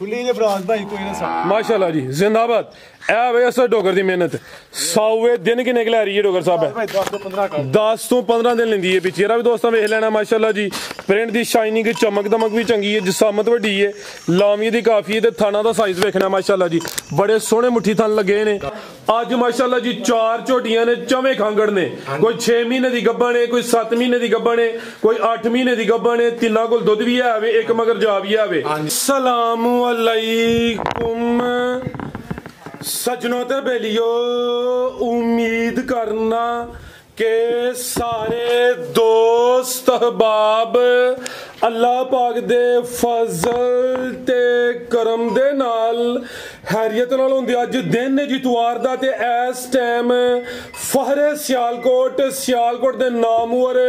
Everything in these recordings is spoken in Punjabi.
खुली जे फराज भाई कोई ना सा माशाल्लाह जी जिंदाबाद। ए वे अस डोगर दी मेहनत 100 दिन किन्ने ले रही है डोगर साहब भाई 10 तो 15 का 10 तो 15 दिन लेंदी है पिछेरा भी दोस्तों वेख लेना माशाल्लाह जी। प्रिंट दी शाइनिंग चमक दमक भी चंगी है, जिसामत वड्डी है, लामी दी काफी है ते थाना दा साइज वेखना माशाल्लाह जी। बड़े सोहने मुट्ठी थन लगे ने अज माशाल्लाह जी। 4 झोटियां ने, चवें खांगड़ ने, कोई 6 महीने दी गब्बन है, कोई 7 महीने दी गब्बन है, कोई 8 महीने दी गब्बन है। तिन्ना कोल दुध भी है, एक मगर जा भी है। अस्सलाम अलैकुम सजनों ते बेलियो, उम्मीद करना के सारे दोस्त अहबाब अल्लाह पाक दे फजल ते करम दे नाल हैरियत नाल होंदे। अज दिन है जितवार दा ते इस टाइम फहरे सियालकोट दे नामवर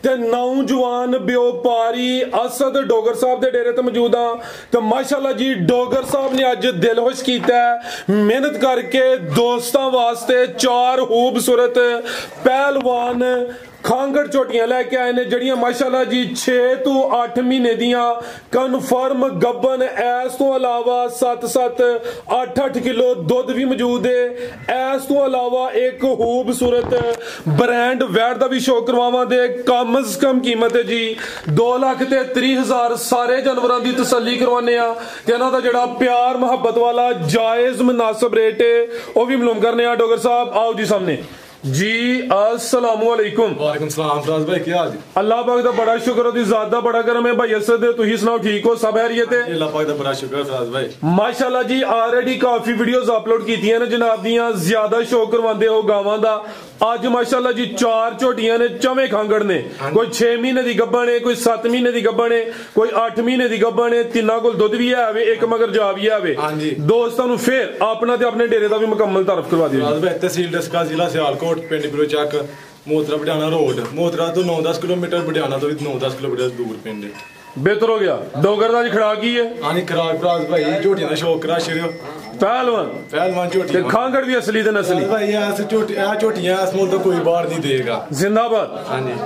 ते नौजवान व्यापारी असद डोगर साहब दे डेरे ते मौजूद हां। ते माशाल्लाह जी डोगर साहब ने अज दिल खुश कीता है, मेहनत करके दोस्तां वास्ते 4 खूबसूरत पहलवान खांगड़ झोटियां लैके आए ने, जड़ियां माशाल्लाह जी 6 तो 8 महीने दियां कन्फर्म गब्बन। इस तो अलावा 7-7 8-8 किलो दुध भी मौजूद है। इस तो अलावा एक खूबसूरत ब्रांड वैट का भी शो करवावां दे। कम से कम कीमत है जी 2,30,000। सारे जानवरों की तसल्ली करवाने आ ते इन्हां दा जेड़ा प्यार मोहब्बत वाला जायज मुनासिब रेट है वह भी मालूम करने आ। डोगर साहब आओ जी सामने जी। अस्सलाम वालेकुम। वालेकुम सलाम फराज भाई क्या हाल जी? अल्लाह पाक दा बड़ा शुक्र, ओदी ज़ात दा बड़ा करम है। भाई असद तुही सुनाओ ठीक हो, सब खैरियत है? अल्लाह पाक दा बड़ा शुक्र फराज भाई। माशाल्लाह जी ऑलरेडी काफी वीडियोस अपलोड कीतियां ने जनाब दियां, ज्यादा शो करवांदे हो गावां दा। आज माशाल्लाह जी 4 झोटियां ने, चवें खांगड़ ने, कोई 6 महीने दी गब्बन है, कोई 7 महीने दी गब्बन है, कोई 8 महीने दी गब्बन है। तिन्ना कोल दुध भी है, एक मगर जा भी है। दोस्तां नूं फिर अपना ते अपने डेरे दा भी मुकम्मल तारफ करवा दियो। फराज भाई तहसील डस्का जिला सियालकोट, पिंड बिरोचक, मोतरा बडियाना रोड। मोतरा तो 9-10 किलोमीटर, बडियाना तो भी 9-10 किलोमीटर दूर पिंड है। बेहतर हो गया। डोगर दा खड़ा की है? हाँ खराब फराज भाई झोटियां दा शौक करा छड़ियो। पहलवान झोटियां खांगड़ भी असली ते नस्ली भाई। ऐसे झोटियां इस मुल्क तो कोई बाहर नहीं देगा। जिंदाबाद।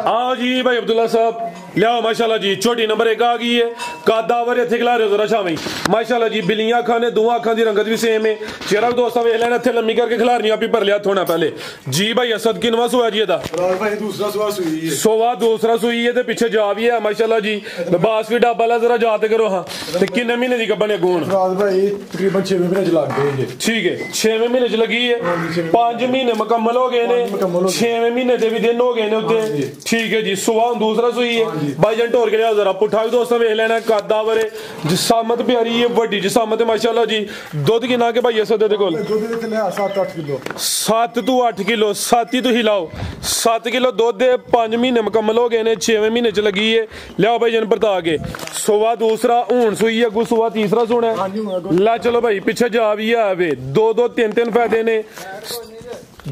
आओ जी भाई अब्दुल्ला साहब लियाओ। माशाल्लाह जी झोटी नंबर 1 आ गई है। कादावर इत्थे खिला रहे हो जरा शामी माशाल्लाह जी। बिलियां अखां ने, दोवां अखां दी रंगत भी सेम है। चेहरा भी दोस्तां वेख लैना, इत्थे लम्मी करके खिला रही आप ही भर लिया थोड़ा पहले जी। भाई असद किनवा सोया जी एदा? भाई दूसरा सुआ सुई है। सोवा दूसरा सुई है ते पीछे जा भी है माशाल्लाह जी। लिबास भी डाबा ला, जरा जाते करो। हाँ ते किन्ने महीने दी गब्बन है गूण? भाई तकरीबन 6 महीने च लग गए। ठीक है 6वें महीने च लगी है। 5 महीने मुकम्मल हो गए ने, 6वें महीने दे भी दिन हो गए ने उत्ते। ठीक है जी सुवा दूसरा सुई है। भाई जन ढोर के लिया जरा पुठा भी दोस्तों वेख लेना। कादावर है, जिसामत प्यारी है, बड़ी जिसामत है माशाल्लाह जी। दुध किन्ना के भाई असद दे कोल? 7-8 किलो। 7 तो 8 किलो, 7 ही तो हिलाओ। 7 किलो दुध दे 5 महीने मुकम्मल हो गए ने, 6वें महीने च लगी है। लियाओ भाई जन बरता के सुवा दूसरा हूं सुई है, सुवा तीसरा सुना है। ला चलो भाई पीछे जा भी है वे 2-2 3-3 फायदे ने।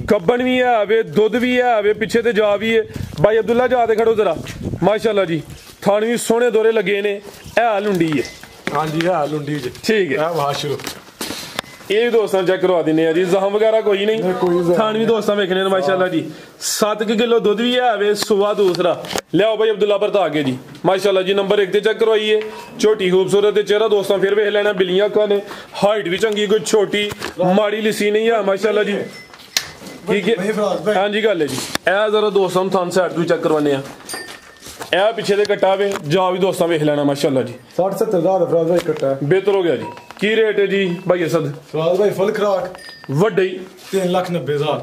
गब्बन भी है वे, दुध भी है वे, पीछे ते जा भी है। भाई अब्दुल्ला जा ते खड़ो जरा माशाल्लाह जी। थाने भी सोहने दौरे लगे ने। है लुंडी है? हाँ जी है लुंडी जी। ठीक है वहां शुरू ये दोस्तों चेक करवा देने जी। जहम वगैरह कोई नहीं, थान भी दोस्तों वेखने ने माशाल्लाह जी। 7 किलो दुध भी है वे, सुवा दूसरा। लियाओ भाई अब्दुल्ला पर आगे जी माशाल्लाह जी। नंबर 1 ते चेक करवाइए। छोटी खूबसूरत चेहरा दोस्तों फिर वेख लेना। बिलियां का ने, हाइट भी चंगी, कोई छोटी माड़ी लिसी नहीं है माशाल्लाह जी। ठीक है हाँ जी गल है जी। ए जरा दोस्तों थान साइड तो चेक करवाने ए पीछे दे कट्टा वे जा भी दोस्तों वेख लेना माशाल्लाह जी। 60-70 हज़ार फराज भाई कट्टा है। बेहतर हो गया जी। की रेट है जी भाई असद? फराज भाई फुल खुराक वड्डी 3,90,000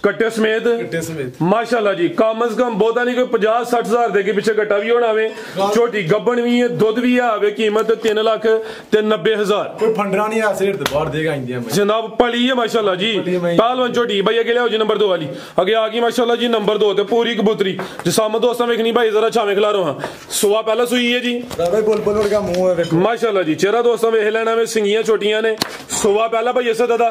कट्टे समेत माशाल्लाह जी। कम से कम बहुता नहीं कोई 50-60 हज़ार दे के पीछे कट्टा भी होना वे। छोटी गब्बन भी है, दुध भी है, कीमत 3,90,000। कोई फंडरा नहीं है रेट ते बाहर देगा इंडिया में जनाब। पली है माशाल्लाह जी। पहलवान छोटी भाई अगे लियाओ जी नंबर 2 वाली अगे आ गई माशाल्लाह जी। नंबर 2 ते पूरी कबूतरी जिसामत दोस्तों वेखनी भाई जरा छावे खिला रहा। सुवा पहला सुई है जी। बुलबुल का मुंह है माशाल्लाह जी। चेहरा दोस्तों वेख लेना में, सिंगियां छोटियां ने। सुवा पहला भाई असद दा?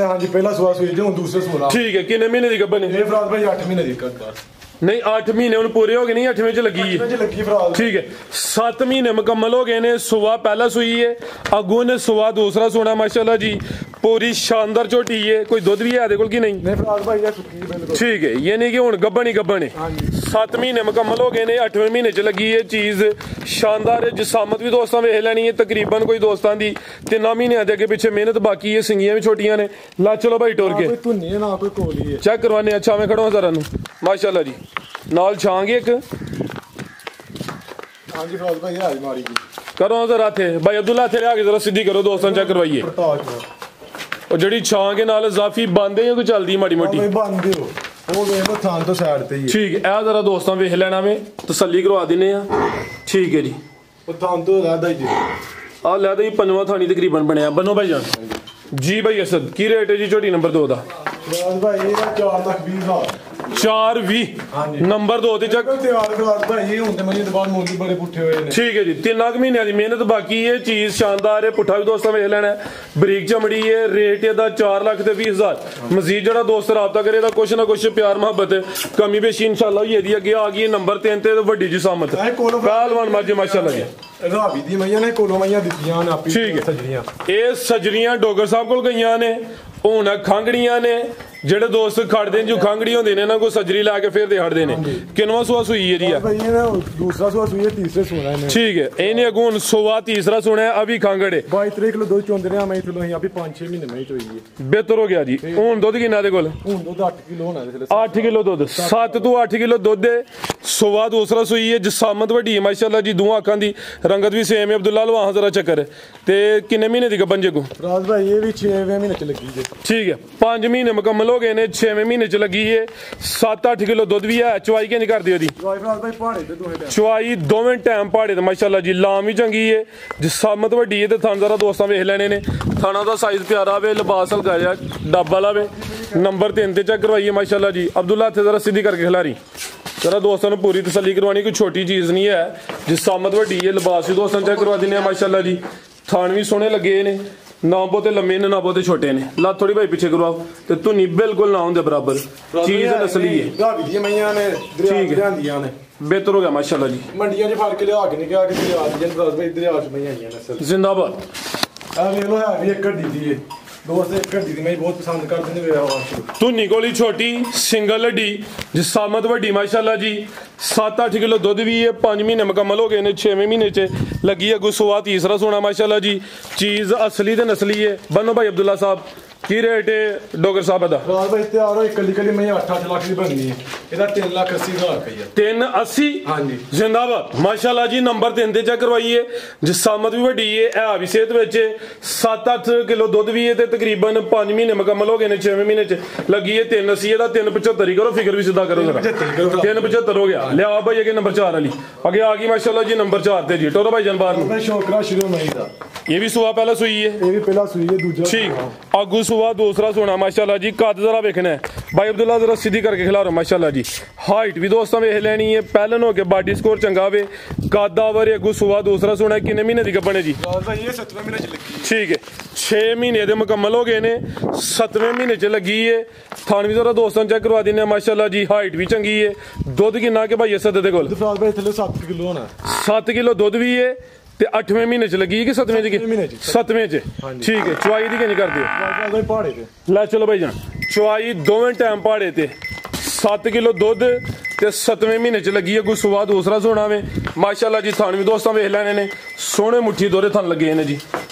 हां जी पहला सुवा सुई जी, दूसरे सुवा। ठीक है कितने महीने दी गब्बन है? ये फराज भाई 8 महीने दी कट नहीं 8 महीने उन पूरे हो गए नहीं, 8वें च लगी है। ठीक है 7 महीने मुकम्मल हो गए ने। सुवा पहला सुई है, अगू ने सुवा दूसरा सोना माशाल्लाह जी। पूरी शानदार झोटी है। कोई दुध भी है कोल की नहीं? नहीं फराज भाई ये सुकी बिल्कुल। ठीक है ये नहीं कि हुन गब्बन ही गब्बन है। 7 ਮਹੀਨੇ ਮੁਕੰਮਲ ਹੋ ਗਏ ਨੇ 8ਵੇਂ ਮਹੀਨੇ ਚ ਲੱਗੀ ਇਹ ਚੀਜ਼ ਸ਼ਾਨਦਾਰ ਹੈ ਜਿਸਾਮਤ ਵੀ ਦੋਸਤਾਂ ਵੇਖ ਲੈਣੀ ਹੈ ਤਕਰੀਬਨ ਕੋਈ ਦੋਸਤਾਂ ਦੀ 3 ਮਹੀਨਿਆਂ ਦੇ ਅੱਗੇ ਪਿੱਛੇ ਮਿਹਨਤ ਬਾਕੀ ਹੈ ਸਿੰਗੀਆਂ ਵੀ ਛੋਟੀਆਂ ਨੇ ਲਾ ਚਲੋ ਭਾਈ ਟੁਰ ਕੇ ਕੋਈ ਧੁੰਨੀ ਹੈ ਨਾ ਕੋਈ ਕੋਲੀ ਹੈ ਚੈੱਕ ਕਰਵਾਨੇ ਅੱਛਾ ਮੈਂ ਖੜੋ ਜ਼ਰਾ ਨੂੰ ਮਾਸ਼ਾਅੱਲਾ ਜੀ ਨਾਲ ਛਾਂਗੇ ਇੱਕ ਹਾਂਜੀ ਫਰਾਜ਼ ਭਾਈ ਹਾਜ ਮਾਰੀ ਜੀ करो जरा थे भाई अब्दुल्ला थे आगे जरा सीधी करो दोस्तों चेक करवाइए और जड़ी छां के नाल इजाफी बंद है या कोई चलदी माड़ी मोटी बंद हो वो वेख थां तो साइड ते ही ठीक है ए जरा दोस्तों वेख लेना में तसल्ली करवा दिने आ ठीक है जी वो थां तो लादा जी आ लादा जी पंजवां थानी तकरीबन बनया बनो भाई जान जी भाई असद की रेट है जी झोटी नंबर 2 दा फराज भाई ਇਹਦਾ 4,20,000 420 ਨੰਬਰ 2 ਤੇ ਚੱਕ ਤਿਆਰ ਫਰਾਜ਼ ਭਾਈ ਹੁਣ ਤੇ ਮੈਨੂੰ ਦੁਬਾਰਾ ਮੁਰਗੀ ਬੜੇ ਪੁੱਠੇ ਹੋਏ ਨੇ ਠੀਕ ਹੈ ਜੀ 3 ਮਹੀਨਿਆਂ ਦੀ ਮਿਹਨਤ ਬਾਕੀ ਹੈ ਚੀਜ਼ ਸ਼ਾਨਦਾਰ ਹੈ ਪੁੱਠਾ ਵੀ ਦੋਸਤਾਂ ਵੇਖ ਲੈਣਾ ਬਰੀਕ ਚਮੜੀ ਹੈ ਰੇਟ ਇਹਦਾ 4,20,000 ਮਜ਼ੀਦ ਜਿਹੜਾ ਦੋਸਤ ਰਾਬਤਾ ਕਰੇ ਦਾ ਕੁਛ ਨਾ ਕੁਛ ਪਿਆਰ ਮੁਹੱਬਤ ਕਮੀ ਬੇਸ਼ੀ ਇਨਸ਼ਾਅੱਲਾ ਹੋਈ ਇਹਦੀ ਅੱਗੇ ਆ ਗਈ ਨੰਬਰ 3 ਤੇ ਵੱਡੀ ਜਿਸਾਮਤ ਪਹਿਲਵਾਨ ਮਾਝੇ ਮਾਸ਼ਾਅੱਲਾ ਜੀ ਰਾਵੀ ਦੀ ਮਈਆਂ ਨੇ ਕੋਲੋਂ ਮਈਆਂ ਦਿੱਤੀਆਂ ਨੇ ਆਪੀ ਸਜਰੀਆਂ ਇਹ ਸਜਰੀਆਂ ਡੋਗਰ ਸਾਹਿਬ ਕੋਲ ਗਈਆਂ ਨੇ ਹੁਣ ਖਾਂਗੜੀਆਂ ਨੇ ਜਿਹੜੇ ਦੋਸਤ ਖੜਦੇ ਨੇ ਜੋ ਖਾਂਗੜੀ ਹੁੰਦੇ ਨੇ ਇਹਨਾਂ ਕੋ ਸਜਰੀ ਲਾ ਕੇ ਫੇਰ ਦੇ ਹੜਦੇ ਨੇ ਕਿੰਨਵਾਂ ਸੂਆ ਸੂਈ ਹੈ ਜੀ ਆ ਭਾਈ ਇਹ ਦੂਸਰਾ ਸੂਆ ਸੂਈ ਹੈ ਤੀਸਰੇ ਸੂਣਾ ਹੈ ਠੀਕ ਹੈ ਇਹਨੇ ਅਗੋਂ ਸੂਆ ਤੀਸਰਾ ਸੁਣਿਆ ਅਭੀ ਖਾਂਗੜੇ 22 ਕਿਲੋ ਦੁੱਧ ਚੋਂਦੇ ਨੇ ਮੈਂ ਚਲੋ ਅਸੀਂ ਆਪੀ 5-6 ਮਹੀਨੇ ਮੈਂ ਚੋਈ ਹੈ ਬਿਹਤਰ ਹੋ ਗਿਆ ਜੀ ਹੁਣ ਦੁੱਧ ਕਿੰਨਾ ਦੇ ਕੋਲ ਹੁਣ ਦੁੱਧ 8 ਕਿਲੋ ਹੋਣਾ ਇਹਦੇ 8 ਕਿਲੋ ਦੁੱਧ 7 ਤੋਂ 8 ਕਿਲੋ ਦੁੱਧ ਦੇ ਸੂਆ ਦੂਸਰਾ ਸੂਈ ਹੈ ਜਿਸਾਮਤ ਵੱਡੀ ਹੈ ਮਾਸ਼ਾਅੱਲਾ ਜੀ ਦੋਹਾਂ ਅੱਖਾਂ ਦੀ ਰੰਗਤ ਵੀ ਸੇਮ ਹੈ ਅਬਦੁੱਲਾ ਲਵਾਹ ਜ਼ਰਾ ਚੱਕਰ ਤੇ ਕਿੰਨੇ ਮਹੀਨੇ ਦੀ ਗੱਬਨ ਜੇ ਕੋ ਫਰਾਜ਼ ਭਾਈ ਇਹ ਵੀ 6ਵੇਂ ਮਹੀਨੇ ਚ ਲੱਗੀ ਜੇ ਠੀਕ ਹੈ 5 ਮਹੀਨੇ ਮੁਕੰਮਲ ਹੋ ਗਏ ਨੇ 6ਵੇਂ ਮਹੀਨੇ ਚ ਲੱਗੀ ਏ 7-8 ਕਿਲੋ ਦੁੱਧ ਵੀ ਹੈ ਚਵਾਈ ਕਿੰਨੀ ਕਰਦੀ ਉਹਦੀ ਫਰਾਜ਼ ਭਾਈ ਪਹਾੜੇ ਤੇ ਦੋਵੇਂ ਟਾਈਮ ਚਵਾਈ ਦੋਵੇਂ ਟਾਈਮ ਪਹਾੜੇ ਤੇ ਮਾਸ਼ਾਅੱਲਾ ਜੀ ਲਾਮ ਵੀ ਚੰਗੀ ਏ ਜਿਸਾਮਤ ਵੱਡੀ ਏ ਤੇ ਥਣ ਜ਼ਰਾ ਦੋਸਤਾਂ ਵੇਖ ਲੈਣੇ ਨੇ ਥਾਣਾ ਦਾ ਸਾਈਜ਼ ਪਿਆਰਾ ਵੇ ਲਿਬਾਸ ਹਲਕਾ ਜਿਹਾ ਡੱਬ ਵਾਲਾ ਵੇ ਨੰਬਰ 3 ਤੇ ਚੈੱਕ ਕਰਵਾਈਏ ਮਾਸ਼ਾਅੱਲਾ ਜੀ ਅਬਦੁੱਲਾ ਇੱਥੇ ਜ਼ਰਾ ਸਿੱਧੀ ਕਰਕੇ ਖਿਲਾਰੀ जरा दोस्तों ने पूरी तसल्ली करवानी कोई छोटी चीज़ नहीं है जिसामत वड्डी है लिबास भी दोस्तों चेक करवा देने माशाअल्लाह जी थान भी सोहने लगे ने ना बहुते लम्बे ने ना बहुते छोटे ने लत थोड़ी भाई पीछे करवाओ ते धुनी बिल्कुल ना होंदे बराबर चीज़ नस्ली है ठीक है बेहतर हो गया माशाअल्लाह जी मंडियां च फड़ के लिया के नहीं गया कि दरिया च फराज भाई दरिया च मईयां आईयां नस्ल जिंदाबाद आ वेख लो है भी एक हड्डी दी है दोस्त एक हड्डी दी मैं बहुत पसंद करते ने वेरा वाश धुनी कोली छोटी सिंगल हड्डी जिसामत वड्डी माशाअल्लाह जी 7-8 किलो दुध भी है 5 महीने मुकम्मल हो गए ने 6वें महीने च लगी है गुस्सुआ तीसरा सोना माशाअल्लाह जी चीज़ असली ते नस्ली है बनो भाई अब्दुल्ला साहब की रेट है डोगर साहब दा फराज भाई तैयार हो कली कली मैं 8 लाख की बननी है ਇਹਦਾ 3,80,000 रुपया 380 ਹਾਂਜੀ जिंदाबाद माशाअल्लाह जी नंबर 3 ਤੇ ਚੈੱਕ ਕਰਵਾਈਏ ਜਿਸਾਮਤ ਵੀ ਵੱਡੀ ਹੈ ਵੀ ਸਿਹਤ ਵਿੱਚ 7-8 ਕਿਲੋ ਦੁੱਧ ਵੀ ਹੈ ਤੇ ਤਕਰੀਬਨ 5 ਮਹੀਨੇ ਮੁਕੰਮਲ ਹੋ ਗਏ ਨੇ 6ਵੇਂ ਮਹੀਨੇ ਚ ਲੱਗੀ ਹੈ 380 ਇਹਦਾ 375 ਹੀ ਕਰੋ ਫਿਗਰ ਵੀ ਸਿੱਧਾ ਕਰੋ ਜ਼ਰਾ 375 ਹੋ ਗਿਆ ਲਿਆ ਭਾਈ ਅੱਗੇ ਨੰਬਰ 4 ਵਾਲੀ ਅੱਗੇ ਆ ਗਈ ਮਾਸ਼ਾਅल्लाह ਜੀ ਨੰਬਰ 4 ਤੇ ਜੀ ਟੋਰੋ ਭਾਈ ਜਨਬਾਰ ਨੂੰ मैं शौकरा शुरू मई दा ਇਹ ਵੀ ਸੁਆ ਪਹਿਲਾਂ ਸੂਈ ਹੈ ਇਹ ਵੀ ਪਹਿਲਾ ਸੂਈ ਹੈ ਦੂਜਾ ठीक आगू सुबह दूसरा सोना माशाल्लाह जी कद जरा वेखना है भाई अब्दुल्ला जरा सीधी करके खिला रहा माशाल्लाह जी हाइट भी दोस्तों वेख लेनी है पहलन हो के बॉडी स्कोर चंगा वे कद आवर अगू सुबह दूसरा सोना किन्ने महीने की गब्बन है जी भाई ये 7वें महीने च लगी ठीक है 6 महीने दे मुकम्मल हो गए ने 7वें महीने च लगी है थान भी जरा दोस्तों चेक करवा देने माशाल्लाह जी हाइट भी चंगी है दुध किन्ना के भाई असद दे कोल फराज भाई थले 7 किलो होना 7 किलो दुध भी है ਤੇ 8ਵੇਂ ਮਹੀਨੇ ਚ ਲੱਗੀ ਕਿ 7ਵੇਂ ਚ 7ਵੇਂ ਚ ਠੀਕ ਹੈ ਚੁਆਈ ਦੀ ਕਿੰਨੀ ਕਰਦੇ ਫਰਾਜ਼ ਭਾਈ ਪਹਾੜੇ ਤੇ ਲੈ ਚਲੋ ਭਾਈ ਜਾਨ ਚੁਆਈ ਦੋਵੇਂ ਟਾਈਮ ਪਹਾੜੇ ਤੇ 7 ਕਿਲੋ ਦੁੱਧ ਤੇ 7ਵੇਂ ਮਹੀਨੇ ਚ ਲੱਗੀ ਹੈ ਗੁੱਸਵਾ ਦੂਸਰਾ ਸੋਣਾ ਵੇ ਮਾਸ਼ਾਅੱਲਾ ਜੀ ਥਾਨ ਵੀ ਦੋਸਤਾਂ ਵੇਖ ਲੈਣੇ ਨੇ ਸੋਹਣੇ ਮੁੱਠੀ ਦੋਰੇ ਥਾਨ ਲੱਗੇ ਨੇ ਜੀ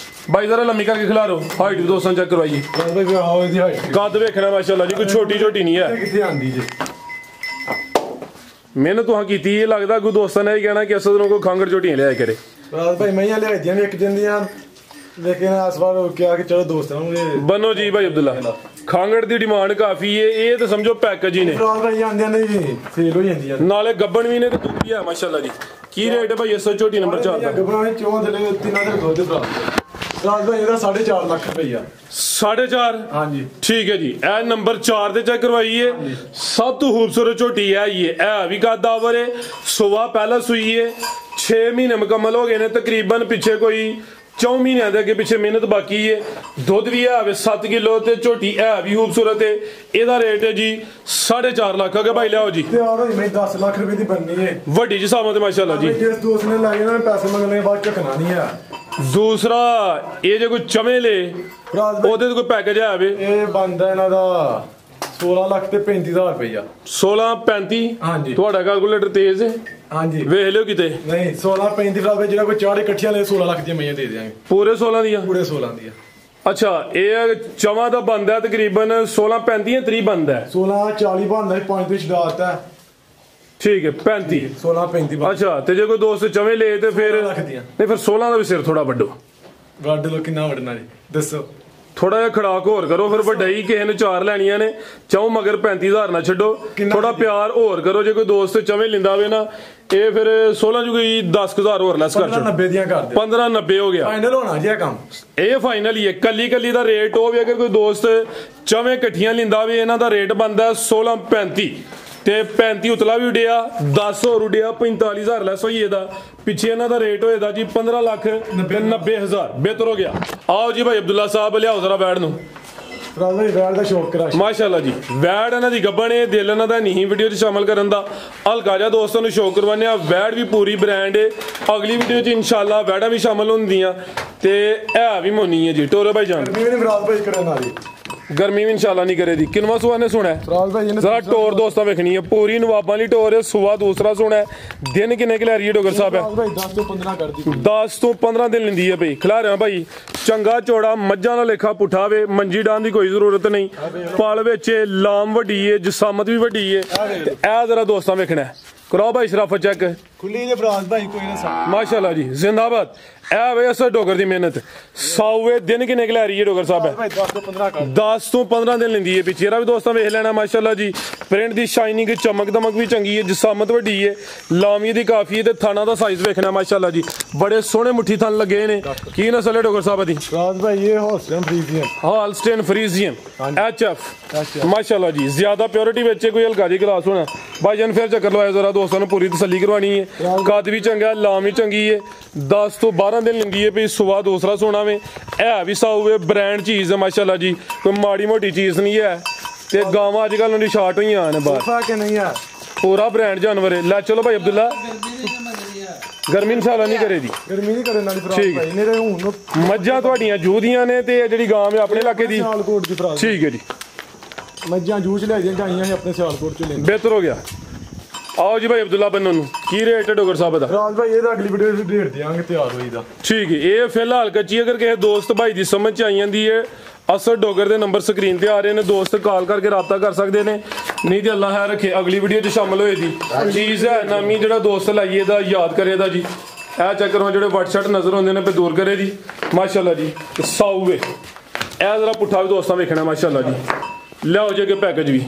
ਭਾਈ ਜ਼ਰਾ ਲੰਮੀ ਕਰਕੇ ਖਿਲਾਰੋ ਹਾਈਟ ਵੀ ਦੋਸਤਾਂ ਚੈੱਕ ਕਰਵਾਈਏ ਫਰਾਜ਼ ਭਾਈ ਆਓ ਇਹਦੀ ਹਾਈਟ ਕੱਦ ਵੇਖਣਾ ਮਾਸ਼ਾਅੱਲਾ ਜੀ ਕੋਈ ਛੋਟੀ ਛੋਟੀ ਨਹੀਂ ਹੈ ਕਿੱਥੇ ਆਂਦੀ ਜੀ ਮਿਹਨਤ ਤੁਹਾਂ ਕੀਤੀ ਇਹ ਲੱਗਦਾ ਕੋਈ ਦੋਸਤਾਂ ਨੇ ਇਹ ਕਹਿਣਾ ਕਿ ਅਸਦ ਨੂੰ ਕੋਈ ਖੰਗੜ ਝੋਟੀਆਂ ਲਿਆਇਆ ਕਰੇ ਫਰਾਜ਼ ਭਾਈ ਮਈਆਂ ਲਿਆਈਆਂ ਵੀ ਇੱਕ ਦਿੰਦੀਆਂ लेकिन इस बार क्या कि चलो दोस्तों बनो जी भाई अब्दुल्ला खांगड़ दी डिमांड काफी है ये तो समझो पैकेज ही ने सेल हो जाती है नाले गब्बन भी ने ते दूध भी है माशाल्लाह जी की रेट है भाई इस छोटी नंबर 4 दा गब्बन में 4 दे 3 दे दुध राज भाई ਇਹਦਾ 4.5 ਲੱਖ ਰੁਪਈਆ 4.5 ਹਾਂਜੀ ठीक है जी ए नंबर 4 ਤੇ ਚੈੱਕ ਕਰਵਾਈਏ सब तो खूबसूरत छोटी है ये ए भी का दावर है सुबह पहला सुई है 6 महीने मुकम्मल हो गए ने तकरीबन पीछे कोई 4 ਮਹੀਨਿਆਂ ਦੇ ਅੱਗੇ ਪਿੱਛੇ ਮਿਹਨਤ ਬਾਕੀ ਹੈ ਦੁੱਧ ਵੀ ਹੈ 7 ਕਿਲੋ ਤੇ ਝੋਟੀ ਹੈ ਵੀ ਖੂਬਸੂਰਤ ਹੈ ਇਹਦਾ ਰੇਟ ਹੈ ਜੀ 4.5 ਲੱਖ ਅਗੇ ਭਾਈ ਲਿਆਓ ਜੀ ਤਿਆਰ ਹੋਈ ਮੈਂ 10 ਲੱਖ ਰੁਪਏ ਦੀ ਬਣਨੀ ਹੈ ਵੱਡੀ ਜੀ ਸਾਹਮਣੇ ਮਾਸ਼ਾਅੱਲਾ ਜੀ ਜਿਸ ਦੋਸਤ ਨੇ ਲਾਏ ਨਾ ਪੈਸੇ ਮੰਗਣੇ ਬਾਅਦ ਝਕਣਾ ਨਹੀਂ ਹੈ दूसरा ये जो कोई चमे ले ਉਹਦੇ ਤੇ ਕੋਈ ਪੈਕੇਜ ਹੈ ਵੇ ਇਹ ਬੰਦਾ ਇਹਨਾਂ ਦਾ 16 ਲੱਖ ਤੇ 35000 ਰੁਪਇਆ 16-35 ਹਾਂਜੀ। ਤੁਹਾਡਾ ਕੈਲਕੂਲੇਟਰ ਤੇਜ਼ ਹੈ, ਹਾਂਜੀ ਵੇਖ ਲਿਓ ਕਿਤੇ। ਨਹੀਂ 16-35 ਭਰਾ ਜਿਹੜਾ ਕੋਈ ਚਾਰੇ ਇਕੱਠੀਆਂ ਲੈ 16 ਲੱਖ ਦੀਆਂ ਮਈਆਂ ਦੇ ਦਿਆਂਗੇ ਪੂਰੇ 16 ਦੀਆਂ। ਪੂਰੇ 16 ਦੀਆਂ। ਅੱਛਾ ਇਹ ਚਵਾਂ ਦਾ ਬੰਦਾ ਤਕਰੀਬਨ 16-35 ਜਾਂ 30 ਬੰਦਾ 16-40 ਬਣਦਾ 5 ਤੇ ਛਡਾਤਾ। ਠੀਕ ਹੈ 35 16-35 ਅੱਛਾ ਤੇ ਜੇ ਕੋਈ ਦੋਸਤ ਚਵੇਂ ਲੇ ਤੇ ਫਿਰ 16 ਲੱਖ ਦੀਆਂ। ਨਹੀਂ ਫਿਰ 16 ਦਾ ਵੀ ਸਿਰ ਥੋੜਾ ਵੱਡੋ, ਵੱਡ ਲੋ ਕਿੰਨਾ ਵੜਨਾ ਜੀ ਦੱਸੋ। ਥੋੜਾ ਜਿਹਾ ਖੜਾਕ ਹੋਰ ਕਰੋ, ਫਿਰ ਵੱਡਾ ਹੀ ਕਿਸੇ ਨੇ 4 ਲੈਣੀਆਂ ਨੇ, ਚਾਹੋ ਮਗਰ 35000 ਨਾ ਛੱਡੋ, ਥੋੜਾ ਪਿਆਰ ਹੋਰ ਕਰੋ। ਜੇ ਕੋਈ ਦੋਸਤ ਚਵੇਂ ਲਿੰਦਾ ਵੇ ਨਾ ਇਹ ਫਿਰ 16 ਚ ਕੋਈ 10000 ਹੋਰ ਲੈਸ ਕਰ ਛੱਡੋ। 15-90 ਦੀਆਂ ਕਰ ਦਿਓ। 15-90 ਹੋ ਗਿਆ ਫਾਈਨਲ ਹੋਣਾ ਜੀ ਇਹ ਕੰਮ। ਇਹ ਫਾਈਨਲ ਹੀ ਹੈ, ਕੱਲੀ ਦਾ ਰੇਟ ਉਹ ਵੀ ਅਗਰ ਕੋਈ ਦੋਸਤ ਚਵੇਂ ਇਕੱਠੀਆਂ ਲਿੰਦਾ ਵੀ ਇਹਨਾਂ ਦਾ ਰੇਟ ਬਣਦਾ 16-35 ਤੇ 35 ਉਤਲਾ ਵੀ ਉਡਿਆ 10 ਹੋਰ ਉਡਿਆ 45000 ਲੈਸ ਹੋਈ ਇਹਦਾ। ਪਿੱਛੇ ਇਹਨਾਂ ਦਾ ਰੇਟ ਹੋਏਦਾ ਜੀ 15,90,000 ਬਿਹਤਰ ਹੋ ਗਿਆ। ਆਓ ਜੀ ਭਾਈ ਅਬਦੁੱਲਾ ਸਾਹਿਬ ਲਿਆਓ ਜ਼ਰਾ ਬੈੜ ਨੂੰ। ਫਰਾਜ਼ ਭਾਈ ਵੈੜ ਦਾ ਸ਼ੌਕ ਕਰਾ। ਮਾਸ਼ਾਅੱਲਾ ਜੀ ਵੈੜ ਇਹਨਾਂ ਦੀ ਗੱਬਣ ਹੈ, ਦਿਲ ਇਹਨਾਂ ਦਾ ਨਹੀਂ ਵੀਡੀਓ 'ਚ ਸ਼ਾਮਲ ਕਰਨ ਦਾ। ਹਲਕਾ ਜਿਹਾ ਦੋਸਤਾਂ ਨੂੰ ਸ਼ੌਕ ਕਰਵਾਉਂਦੇ ਆ। ਵੈੜ ਵੀ ਪੂਰੀ ਬ੍ਰਾਂਡ ਹੈ, ਅਗਲੀ ਵੀਡੀਓ 'ਚ ਇਨਸ਼ਾਅੱਲਾ ਵੈੜਾਂ ਵੀ ਸ਼ਾਮਲ ਹੁੰਦੀਆਂ ਤੇ ਇਹ ਵੀ ਮੋਨੀ ਹੈ ਜੀ। ਟੋਰੇ ਭਾਈ ਜਾਨ ਗਰਮੀ ਵੀ ਨਹੀਂ ਫਰਾਜ਼ ਭਾਈ ਕਰਨ ਵਾਲੀ, ਗਰਮੀ ਵੀ ਇਨਸ਼ਾਅੱਲਾ ਨਹੀਂ ਕਰੇ ਦੀ। ਕਿਨਵਾ ਸੁਆ ਨੇ ਸੁਣਾ ਫਰਾਜ਼ ਭਾਈ ਨੇ ਜ਼ਰਾ ਟੋਰ ਦੋਸਤਾਂ ਵੇਖਣੀ ਹੈ, ਪੂਰੀ ਨਵਾਬਾਂ ਲਈ ਟੋਰ ਹੈ। ਸੁਆ ਦੂਸਰਾ ਸੁਣਾ ਹੈ। ਦਿਨ ਕਿੰਨੇ ਕਿ ਲੈ ਰਹੀ ਹੈ ਡੋਗਰ ਸਾਹਿਬ? ਫਰਾਜ਼ ਭਾਈ 10 ਤੋਂ 15 ਕਰਦੀ। 10 ਤੋਂ 15 ਦਿਨ ਲੈਂਦੀ ਹੈ ਭਾਈ। ਖਿਲਾ ਰਿਹਾ ਭਾਈ ਚੰਗਾ ਚੌੜਾ ਮੱਝਾਂ ਦਾ ਲੇਖਾ ਪੁੱਠਾ ਵੇ, ਮੰਜੀ ਡਾਣ ਦੀ ਕੋਈ ਜ਼ਰੂਰਤ ਨਹੀਂ। ਪਲ ਵਿੱਚ ਲਾਮ ਵੱਡੀ ਹੈ, ਜਸਾਮਤ ਵੀ ਵੱਡੀ ਹੈ ਤੇ ਇਹ ਜ਼ਰਾ ਦੋਸਤਾਂ ਵੇਖਣਾ ਹੈ। ਕਰਾਓ ਭਾਈ ਸ਼ਰਾਫਤ ਚੈੱਕ। ਖੁੱਲੀ ਜੇ ਫਰਾਜ਼ ਭਾਈ ਕੋਈ ਨਾ ਸਾ। ਮਾਸ਼ਾਅੱਲਾ ਜੀ ਜ਼ਿੰਦਾਬਾਦ। ਇਹ ਵੇ ਅਸਰ ਡੋਗਰ ਦੀ ਮਿਹਨਤ। ਸਾਊਏ ਦਿਨ ਕਿੰਨੇ ਕਿ ਲੈ ਰਹੀ ਹੈ ਡੋਗਰ ਸਾਹਿਬ? ਭਾਈ 10 ਤੋਂ 15 ਕਰ। 10 ਤੋਂ 15 ਦਿਨ ਲੈਂਦੀ ਹੈ। ਪਿੱਛੇ ਵੀ ਦੋਸਤਾਂ ਵੇਖ ਲੈਣਾ ਮਾਸ਼ਾਅੱਲਾ ਜੀ। ਪ੍ਰਿੰਟ ਦੀ ਸ਼ਾਈਨਿੰਗ ਚਮਕ ਦਮਕ ਵੀ ਚੰਗੀ ਹੈ, ਜਸਾਮਤ ਵੱਡੀ ਹੈ, ਲਾਮੀ ਦੀ ਕਾਫੀ ਹੈ ਤੇ ਥਾਣਾ ਦਾ ਸਾਈਜ਼ ਵੇਖਣਾ ਮਾਸ਼ਾਅੱਲਾ ਜੀ। ਬੜੇ ਸੋਹਣੇ ਮੁੱਠੀ ਥਣ ਲੱਗੇ ਨੇ। ਕੀ ਨਸਲ ਹੈ ਡੋਗਰ ਸਾਹਿਬ ਦੀ? ਫਰਾਜ਼ ਭਾਈ ਇਹ ਹੌਸਟਨ ਫਰੀਜ਼ੀਅਨ। ਹਾਲਸਟੇਨ ਫਰੀਜ਼ੀਅਨ HF ਮਾਸ਼ਾਅੱਲਾ ਜੀ। ਜ਼ਿਆਦਾ ਪਿਓਰਿਟੀ ਵਿੱਚ ਕੋਈ ਹਲਕਾ ਜੀ ਗਲਾਸ ਹੋਣਾ। ਭਾਈ ਜਾਨ ਫਿਰ ਚੱਕਰ ਲਵਾਇਆ ਜ਼ਰਾ, ਦੋਸਤਾਂ ਨੂੰ ਪੂਰੀ ਤਸੱਲੀ ਕਰਵਾਣੀ ਹੈ। ਕੱਦ ਵੀ ਚੰਗਾ, ਲਾਮ ਵੀ ਚੰਗੀ ਹੈ। 10 ਤੋਂ 12 ਦਿਨ ਲੈਂਦੀ ਹੈ ਵੀ ਸੁਆ ਦੂਸਰਾ ਸੋਨਾ ਵੇ। ਇਹ ਵੀ ਸਾਊ ਬ੍ਰਾਂਡ ਚੀਜ਼ ਹੈ ਮਾਸ਼ਾਅੱਲਾ ਜੀ, ਕੋਈ ਮਾੜੀ ਮੋਟੀ ਚੀਜ਼ ਨਹੀਂ ਹੈ। ਤੇ ਗਾਵਾਂ ਅੱਜ ਕੱਲ ਨੂੰ ਸ਼ਾਰਟ ਹੋਈਆਂ ਨੇ ਬਾਹਰ, ਕਿ ਨਹੀਂ ਆ ਪੂਰਾ ਬ੍ਰਾਂਡ ਜਾਨਵਰ ਹੈ। ਲੈ ਚਲੋ ਭਾਈ ਅਬਦੁੱਲਾ ਗਰਮੀ ਇਨਸ਼ਾਅੱਲਾ ਨਹੀਂ ਕਰੇਗੀ। ਗਰਮੀ ਨਹੀਂ ਕਰਨ ਵਾਲੀ ਫਰਾਜ਼ ਭਾਈ ਨੇ ਤੇ ਹੁਣ ਮੱਝਾਂ ਤੁਹਾਡੀਆਂ ਜੂਦੀਆਂ ਨੇ ਤੇ ਜਿਹੜੀ ਗਾਂ ਹੈ ਆਪਣੇ ਇਲਾਕੇ ਦੀ। ਸਿਆਲਕੋਟ ਦੀ ਫਰਾਜ਼ ਠੀਕ ਹੈ ਜੀ। ਮੱਝਾਂ ਜੂਸ ਲੈ ਜਾਈਆਂ ਸੀ ਆਪਣੇ ਸਿਆਲਕੋਟ ਚ ਲੈਂਦੇ। ਬਿਹਤਰ ਹੋ ਗਿਆ। ਆਓ ਜੀ ਭਾਈ ਅਬਦੁੱਲਾ ਬੰਨੋ ਨੂੰ ਕੀ ਰੇਟ ਹੈ ਡੋਗਰ ਸਾਹਿਬ ਦਾ? ਫਰਾਜ਼ ਭਾਈ ਇਹਦਾ ਅਗਲੀ ਵੀਡੀਓ ਵਿੱਚ ਡੇਟ ਦਿਆਂਗੇ ਤਿਆਰ ਹੋਈ ਦਾ। ਠੀਕ ਹੈ। ਇਹ ਫਿਲਹਾਲ ਕੱਚੀ ਅਗਰ ਕਿਸੇ ਦੋਸਤ ਭਾਈ ਦੀ ਸਮਝ ਚ ਆਈ ਜਾਂਦੀ ਹੈ, ਅਸਰ ਡੋਗਰ ਦੇ ਨੰਬਰ ਸਕਰੀਨ ਤੇ ਆ ਰਹੇ ਨੇ, ਦੋਸਤ ਕਾਲ ਕਰਕੇ ਰਾਬਤਾ ਕਰ ਸਕਦੇ ਨੇ। ਨਹੀਂ ਤੇ ਅੱਲਾ ਹੈ ਰੱਖੇ ਅਗਲੀ ਵੀਡੀਓ 'ਚ ਸ਼ਾਮਲ ਹੋਏ ਦੀ ਚੀਜ਼ ਹੈ ਨਾਮੀ ਜਿਹੜਾ ਦੋਸਤ ਲਾਈਏ ਦਾ ਯਾਦ ਕਰੇ ਦਾ ਜੀ। ਇਹ ਚੱਕਰ ਹੁਣ ਜਿਹੜੇ WhatsApp ਨਜ਼ਰ ਆਉਂਦੇ ਨੇ ਪੇ ਦੂਰ ਕਰੇ ਜੀ ਮਾਸ਼ਾਅੱਲਾ ਜੀ। ਸਾਊ ਇਹ ਜ਼ਰਾ ਪੁੱਠਾ ਵੀ ਦੋਸਤਾਂ ਵੇਖਣਾ ਮਾਸ਼ਾਅੱਲਾ ਜੀ। ਲਿਆਓ ਜੀ ਅੱਗੇ ਪੈਕੇਜ ਵੀ।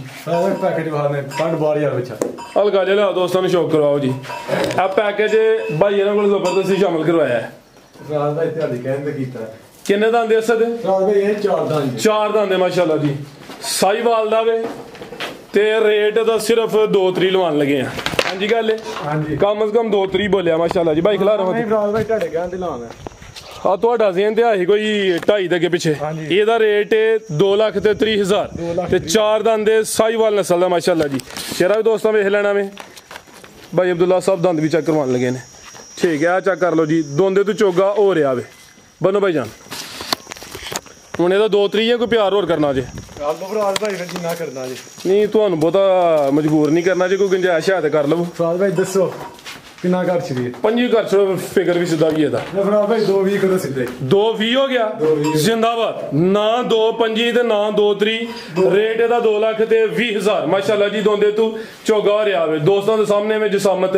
ਪੈਕੇਜ ਬਾਹਰ 12,000 ਵਿੱਚ ਹਲਕਾ ਜਿਹਾ ਲਿਆਓ, ਦੋਸਤਾਂ ਨੂੰ ਸ਼ੌਕ ਕਰਵਾਓ ਜੀ। ਇਹ ਪੈਕੇਜ ਭਾਈ ਇਹਨਾਂ ਕੋਲ ਜ਼ਬਰਦਸਤੀ ਸ਼ਾਮਲ ਕਰਵਾਇਆ ਹੈ। ਫਰਾਜ਼ ਭਾਈ ਤੁਹਾਡੀ ਕਹਿੰਦੇ ਕੀਤਾ। ਕਿੰਨੇ ਦਾ ਦੇ ਸਕਦੇ? ਫਰਾਜ਼ ਭਾਈ ਇਹ 4 ਦਾ ਜੀ। 4 ਦਾ ਮਾਸ਼ਾਅੱਲਾ ਜੀ। ਸਾਈਵਾਲ ਦਾ ਵੇ ਤੇ ਰੇਟ ਦਾ ਸਿਰਫ 2-3 ਲਵਾਉਣ ਲੱਗੇ ਆ। ਹਾਂਜੀ ਗੱਲ ਹੈ ਹਾਂਜੀ, ਕਮ ਸੇ ਕਮ 2-3 ਬੋਲਿਆ ਮਾਸ਼ਾਅੱਲਾ ਜੀ। ਭਾਈ ਖਿਲਾ ਰਹਾ ਨਹੀਂ ਫਰਾਜ਼ ਭਾਈ ਤੁਹਾਡੇ ਕਹਿੰਦੇ ਲਾਉਣਾ ਆ ਤੁਹਾਡਾ ਜ਼ੇਨ ਤੇ ਆਹੀ ਕੋਈ 2.5 ਦੇ ਅੱਗੇ ਪਿੱਛੇ। ਇਹਦਾ ਰੇਟ ਹੈ 2,30,000 ਤੇ 4 ਦੰਦ ਸਾਈਵਾਲ ਨਸਲ ਦਾ ਮਾਸ਼ਾਅੱਲਾ ਜੀ। ਸ਼ੇਰਾ ਵੀ ਦੋਸਤਾਂ ਵੇਖ ਲੈਣਾ ਵੇ। ਭਾਈ ਅਬਦੁੱਲਾ ਸਾਹਿਬ ਦੰਦ ਵੀ ਚੈੱਕ ਕਰਵਾਉਣ ਲੱਗੇ ਨੇ। ਠੀਕ ਹੈ ਆ ਚੈੱਕ ਕਰ ਲਓ ਜੀ। ਦੋਂਦੇ ਤੋਂ ਚੋਗਾ ਹੋ ਰਿਹਾ ਵੇ। ਬਨੋ ਭਾਈ ਜਾਨ ਹੁਣ ਇਹਦਾ 2-3 ਕੋਈ ਪਿਆਰ ਹੋਰ ਕਰਨਾ ਜੇ? ਆਲੋ ਫਰਾਜ਼ ਭਾਈ ਫਿਰ ਜਿੰਨਾ ਕਰਨਾ ਜੀ। ਨਹੀਂ ਤੁਹਾਨੂੰ ਬਹੁਤਾ ਮਜਬੂਰ ਨਹੀਂ ਕਰਨਾ ਜੇ, ਕੋਈ ਗੁੰਜਾਇਸ਼ ਹੈ ਤੇ ਕਰ ਲਵੋ। ਫਰਾਜ਼ ਭਾਈ ਦੱਸੋ ਕਿੰਨਾ ਘਰ ਚੀਏ? 5 ਕਰ ਛੋੜੋ, ਫਿਗਰ ਵੀ ਸਿੱਧਾ ਵੀ ਇਹਦਾ। ਫਰਾਜ਼ ਭਾਈ 220 ਕਰੋ ਸਿੱਧੇ। 220 ਹੋ ਗਿਆ ਜ਼ਿੰਦਾਬਾਦ। ਨਾ 2.25 ਤੇ ਨਾ 2.3 ਰੇਟ ਇਹਦਾ 2,20,000 ਮਾਸ਼ਾਅੱਲਾ ਜੀ। ਦੋਂਦੇ ਤੂੰ ਚੋਗਾ ਹੋ ਰਿਹਾ ਵੇ ਦੋਸਤਾਂ ਦੇ ਸਾਹਮਣੇ ਵਿੱਚ ਜਸਾਮਤ।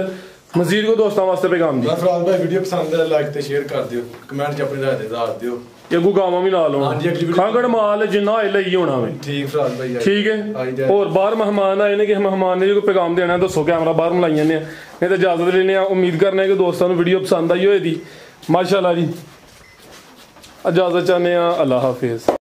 ਮਜ਼ੀਦ ਕੋ ਦੋਸਤਾਂ ਵਾਸਤੇ ਪੈਗਾਮ ਜੀ। ਫਰਾਜ਼ ਭਾਈ ਵੀਡੀਓ ਪਸੰਦ ਹੈ ਲਾਈਕ ਤੇ ਸ਼ੇਅਰ ਕਰ ਦਿਓ, ਕਮੈਂਟ 'ਚ ਆਪਣੀ ਰਾਏ ਦੱਸ ਦਿਓ। ਅੱਗੂ ਗਾਵਾਂ ਵੀ ਨਾਲ ਹੋਣਾ। ਖਾਂਗੜ ਮਾਲ ਜਿੰਨਾ ਹੋਏ ਲਈ ਹੋਣਾ ਵੇ। ਠੀਕ ਫਰਾਜ਼ ਭਾਈ ਠੀਕ ਹੈ। ਹੋਰ ਬਾਹਰ ਮਹਿਮਾਨ ਆਏ ਨੇ, ਕਿ ਮਹਿਮਾਨ ਨੇ ਜੇ ਕੋਈ ਪੈਗਾਮ ਦੇਣਾ ਦੱਸੋ, ਕੈਮਰਾ ਬਾਹਰ ਮਲਾਈ ਜਾਂਦੇ ਆ। ਨਹੀਂ ਤਾਂ ਇਜਾਜ਼ਤ ਲੈਣੇ ਆ। ਉਮੀਦ ਕਰਨੇ ਕਿ ਦੋਸਤਾਂ ਨੂੰ ਵੀਡੀਓ ਪਸੰਦ ਆਈ ਹੋਏ ਦੀ ਮਾਸ਼ਾਅੱਲਾ ਜੀ। ਇਜਾਜ਼ਤ ਚਾਹੁੰਦੇ ਆ। ਅੱਲਾ ਹਾਫਿਜ਼।